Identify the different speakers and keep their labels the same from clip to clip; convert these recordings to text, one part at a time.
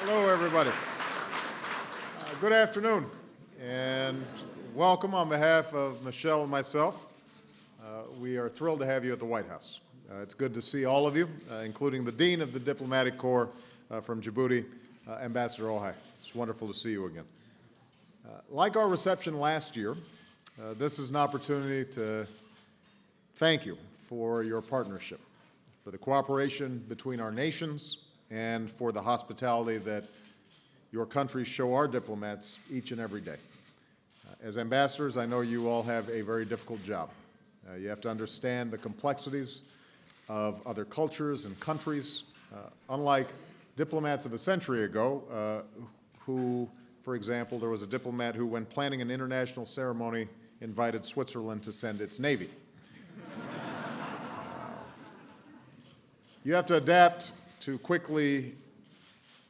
Speaker 1: Hello, everybody. Good afternoon, and welcome on behalf of Michelle and myself. We are thrilled to have you at the White House. It's good to see all of you, including the Dean of the Diplomatic Corps from Djibouti, Ambassador Ohai. It's wonderful to see you again. Like our reception last year, this is an opportunity to thank you for your partnership, for the cooperation between our nations, and for the hospitality that your countries show our diplomats each and every day. As ambassadors, I know you all have a very difficult job. You have to understand the complexities of other cultures and countries, unlike diplomats of a century ago, who, for example, there was a diplomat who, when planning an international ceremony, invited Switzerland to send its navy. You have to adapt to quickly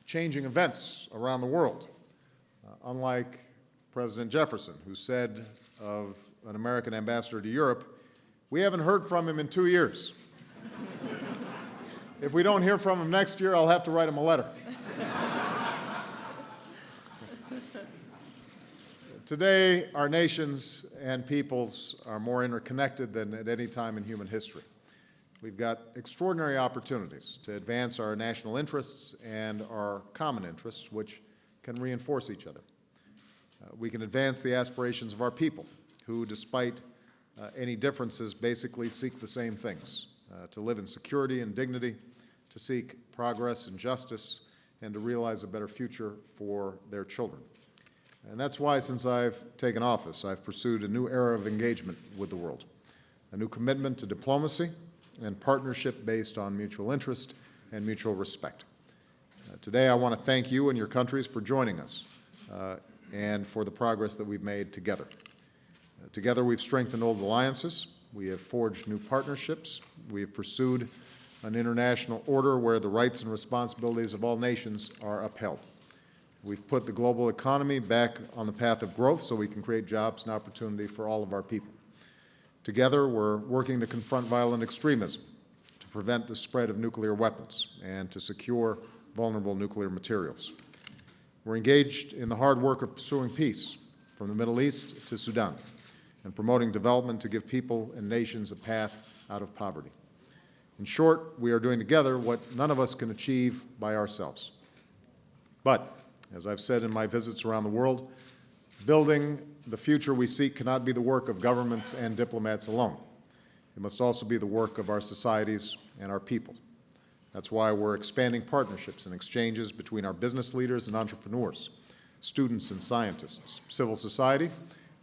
Speaker 1: changing events around the world, unlike President Jefferson, who said of an American ambassador to Europe, "We haven't heard from him in 2 years. If we don't hear from him next year, I'll have to write him a letter." Today, our nations and peoples are more interconnected than at any time in human history. We've got extraordinary opportunities to advance our national interests and our common interests, which can reinforce each other. We can advance the aspirations of our people, who, despite any differences, basically seek the same things, to live in security and dignity, to seek progress and justice, and to realize a better future for their children. And that's why, since I've taken office, I've pursued a new era of engagement with the world, a new commitment to diplomacy and partnership based on mutual interest and mutual respect. Today, I want to thank you and your countries for joining us and for the progress that we've made together. Together, we've strengthened old alliances, we have forged new partnerships, we have pursued an international order where the rights and responsibilities of all nations are upheld. We've put the global economy back on the path of growth so we can create jobs and opportunity for all of our people. Together, we're working to confront violent extremism, to prevent the spread of nuclear weapons, and to secure vulnerable nuclear materials. We're engaged in the hard work of pursuing peace from the Middle East to Sudan, and promoting development to give people and nations a path out of poverty. In short, we are doing together what none of us can achieve by ourselves. But, as I've said in my visits around the world, building the future we seek cannot be the work of governments and diplomats alone. It must also be the work of our societies and our people. That's why we're expanding partnerships and exchanges between our business leaders and entrepreneurs, students and scientists, civil society,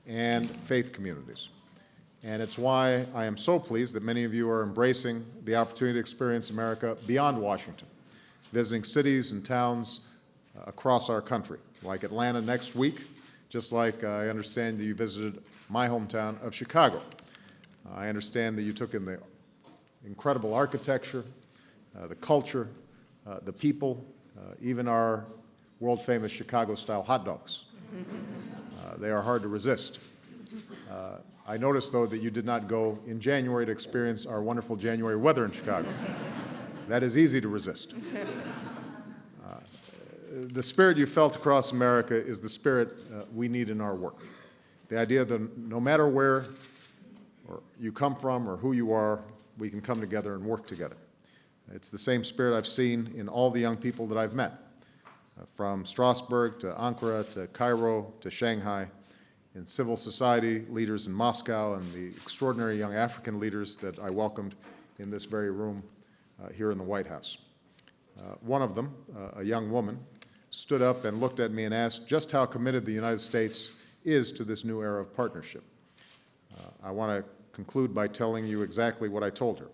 Speaker 1: and faith communities. And it's why I am so pleased that many of you are embracing the opportunity to experience America beyond Washington, visiting cities and towns across our country, like Atlanta next week, just like I understand that you visited my hometown of Chicago. I understand that you took in the incredible architecture, the culture, the people, even our world-famous Chicago-style hot dogs. They are hard to resist. I noticed, though, that you did not go in January to experience our wonderful January weather in Chicago. That is easy to resist. The spirit you felt across America is the spirit we need in our work. The idea that no matter where you come from or who you are, we can come together and work together. It's the same spirit I've seen in all the young people that I've met, from Strasbourg to Ankara to Cairo to Shanghai, in civil society leaders in Moscow, and the extraordinary young African leaders that I welcomed in this very room here in the White House. One of them, a young woman, stood up and looked at me and asked just how committed the United States is to this new era of partnership. I want to conclude by telling you exactly what I told her.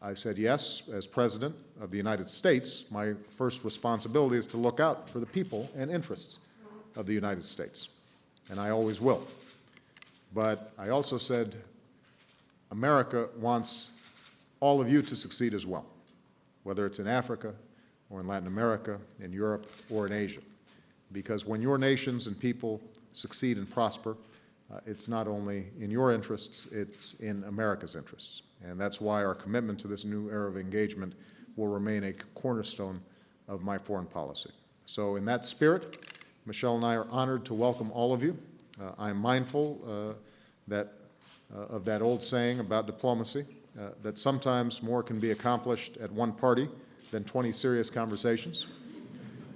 Speaker 1: I said, yes, as President of the United States, my first responsibility is to look out for the people and interests of the United States, and I always will. But I also said, America wants all of you to succeed as well, whether it's in Africa, or in Latin America, in Europe, or in Asia. Because when your nations and people succeed and prosper, it's not only in your interests, it's in America's interests. And that's why our commitment to this new era of engagement will remain a cornerstone of my foreign policy. So in that spirit, Michelle and I are honored to welcome all of you. I am mindful of that old saying about diplomacy, that sometimes more can be accomplished at one party than 20 serious conversations.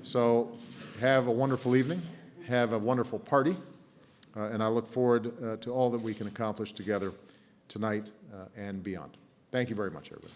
Speaker 1: So have a wonderful evening, have a wonderful party, and I look forward to all that we can accomplish together tonight and beyond. Thank you very much, everybody.